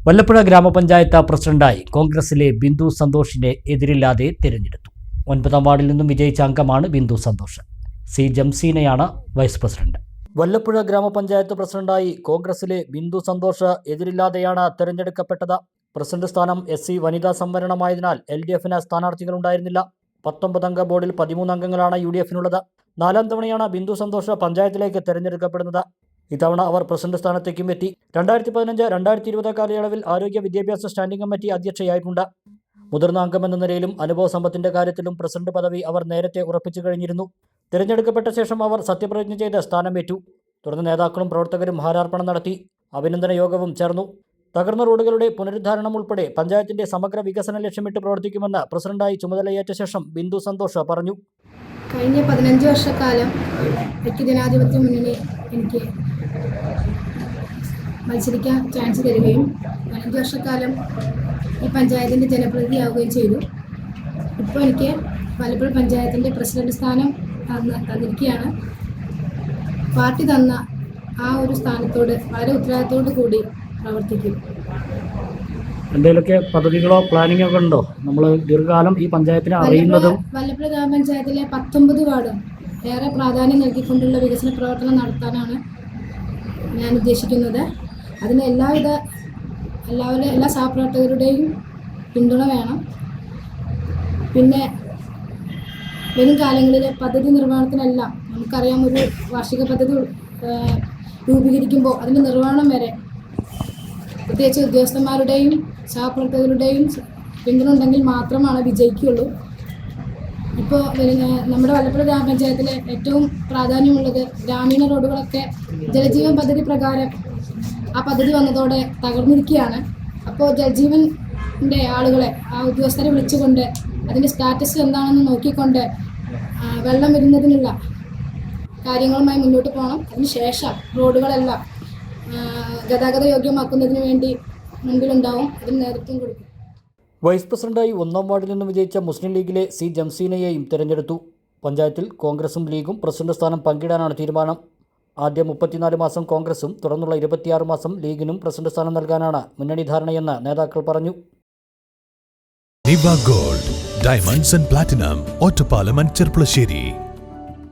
വല്ലപ്പുഴ ഗ്രാമപഞ്ചായത്ത് പ്രസിഡന്റായി കോൺഗ്രസിലെ ബിന്ദു സന്തോഷിനെ എതിരില്ലാതെ തിരഞ്ഞെടുത്തു. 9ാം വാർഡിൽ നിന്നും വിജയിച്ച അംഗമാണ് ബിന്ദു സന്തോഷ്. സി ജംസീനയാണ് വൈസ് പ്രസിഡന്റ്. വല്ലപ്പുഴ ഗ്രാമപഞ്ചായത്ത് പ്രസിഡന്റായി കോൺഗ്രസിലെ ബിന്ദു സന്തോഷ് എതിരില്ലാതെയാണ് തിരഞ്ഞെടുക്കപ്പെട്ടത്. പ്രസിഡന്റ് സ്ഥാനം SC വനിതാ സംവരണമായതിനാൽ LDFന് സ്ഥാനാർത്ഥികളുണ്ടായിരുന്നില്ല. 19 അംഗ ബോർഡിൽ 13 അംഗങ്ങളാണ് UDFനുള്ളത്. 4ാം തവണയാണ് ബിന്ദു സന്തോഷ് പഞ്ചായത്തിലേക്ക് തിരഞ്ഞെടുക്കപ്പെടുന്നത്. ഇത്തവണ അവർ പ്രസിഡന്റ് സ്ഥാനത്തേക്കും എത്തി. 2015-2020 കാലയളവിൽ ആരോഗ്യ വിദ്യാഭ്യാസ സ്റ്റാൻഡിംഗ് കമ്മിറ്റി അധ്യക്ഷയായിട്ടുണ്ട്. മുതിർന്ന അംഗമെന്ന നിലയിലും അനുഭവ സമ്പത്തിന്റെ കാര്യത്തിലും പ്രസിഡന്റ് പദവി അവർ നേരത്തെ ഉറപ്പിച്ചു കഴിഞ്ഞിരുന്നു. തിരഞ്ഞെടുക്കപ്പെട്ട ശേഷം അവർ സത്യപ്രതിജ്ഞ ചെയ്ത് സ്ഥാനമേറ്റു. തുടർന്ന് നേതാക്കളും പ്രവർത്തകരും ഹാരാർപ്പണം നടത്തി. അഭിനന്ദന യോഗവും ചേർന്നു. തകർന്ന റോഡുകളുടെ പുനരുദ്ധാരണം ഉൾപ്പെടെ പഞ്ചായത്തിന്റെ സമഗ്ര വികസനം ലക്ഷ്യമിട്ട് പ്രവർത്തിക്കുമെന്ന് പ്രസിഡന്റായി ചുമതലയേറ്റ ശേഷം ബിന്ദു സന്തോഷ് പറഞ്ഞു. കഴിഞ്ഞ 15 വർഷക്കാലം ഐക്യജനാധിപത്യ മുന്നണി എനിക്ക് മത്സരിക്കാൻ ചാൻസ് തരികയും 15 വർഷക്കാലം ഈ പഞ്ചായത്തിൻ്റെ ജനപ്രതിനിധിയാവുകയും ചെയ്തു. ഇപ്പോൾ എനിക്ക് വല്ലപ്പുഴ പഞ്ചായത്തിൻ്റെ പ്രസിഡന്റ് സ്ഥാനം തന്നിരിക്കുകയാണ്. പാർട്ടി തന്ന ആ ഒരു സ്ഥാനത്തോട് വളരെ ഉത്തരവാദിത്തോടു കൂടി പ്രവർത്തിക്കും. എന്തെങ്കിലുമൊക്കെ പദ്ധതികളോ പ്ലാനിങ്ങോ ഒക്കെ ഉണ്ടോ? നമ്മൾ ദീർഘകാലം ഈ പഞ്ചായത്തിനെ അറിയുന്നതും വല്ലപ്പുഴ ഗ്രാമപഞ്ചായത്തിലെ 19 വാർഡും ഏറെ പ്രാധാന്യം നൽകിക്കൊണ്ടുള്ള വികസന പ്രവർത്തനം നടത്താനാണ് ഞാൻ ഉദ്ദേശിക്കുന്നത്. അതിന് എല്ലാ സഹപ്രവർത്തകരുടെയും പിന്തുണ വേണം. പിന്നെ വരും കാലങ്ങളിലെ പദ്ധതി നിർവ്വഹണത്തിനെല്ലാം നമുക്കറിയാം, ഒരു വാർഷിക പദ്ധതി രൂപീകരിക്കുമ്പോൾ അതിൻ്റെ നിർവ്വഹണം വരെ പ്രത്യേകിച്ച് ഉദ്യോഗസ്ഥന്മാരുടെയും സഹപ്രവർത്തകരുടെയും പിന്തുണ ഉണ്ടെങ്കിൽ മാത്രമാണ് വിജയിക്കുകയുള്ളൂ. ഇപ്പോൾ നമ്മുടെ വല്ലപ്പുഴ ഗ്രാമപഞ്ചായത്തിലെ ഏറ്റവും പ്രാധാന്യമുള്ളത് ഗ്രാമീണ റോഡുകളൊക്കെ ജലജീവൻ പദ്ധതി പ്രകാരം ആ പദ്ധതി വന്നതോടെ തകർന്നിരിക്കുകയാണ്. അപ്പോൾ ജലജീവൻ്റെ ആളുകളെ, ആ ഉദ്യോഗസ്ഥരെ വിളിച്ചുകൊണ്ട് അതിൻ്റെ സ്റ്റാറ്റസ് എന്താണെന്ന് നോക്കിക്കൊണ്ട് വെള്ളം വരുന്നതിനുള്ള കാര്യങ്ങളുമായി മുന്നോട്ട് പോകണം. അതിനുശേഷം റോഡുകളെല്ലാം ഗതാഗത യോഗ്യമാക്കുന്നതിന് വേണ്ടി മുൻപിലുണ്ടാവും. അതിന് നേതൃത്വം കൊടുക്കും. വൈസ് പ്രസിഡന്റായി 1ാം വാർഡിൽ നിന്നും വിജയിച്ച മുസ്ലിം ലീഗിലെ സി ജംസീനയെയും തിരഞ്ഞെടുത്തു. പഞ്ചായത്തിൽ കോൺഗ്രസും ലീഗും പ്രസിഡന്റ് സ്ഥാനം പങ്കിടാനാണ് തീരുമാനം. ആദ്യ 34 മാസം കോൺഗ്രസും തുടർന്നുള്ള 26 മാസം ലീഗിനും പ്രസിഡന്റ് സ്ഥാനം നൽകാനാണ് മുന്നണി ധാരണയെന്ന് നേതാക്കൾ പറഞ്ഞു. Niva gold, diamonds and platinum, Ottapalam and Cherpulassery.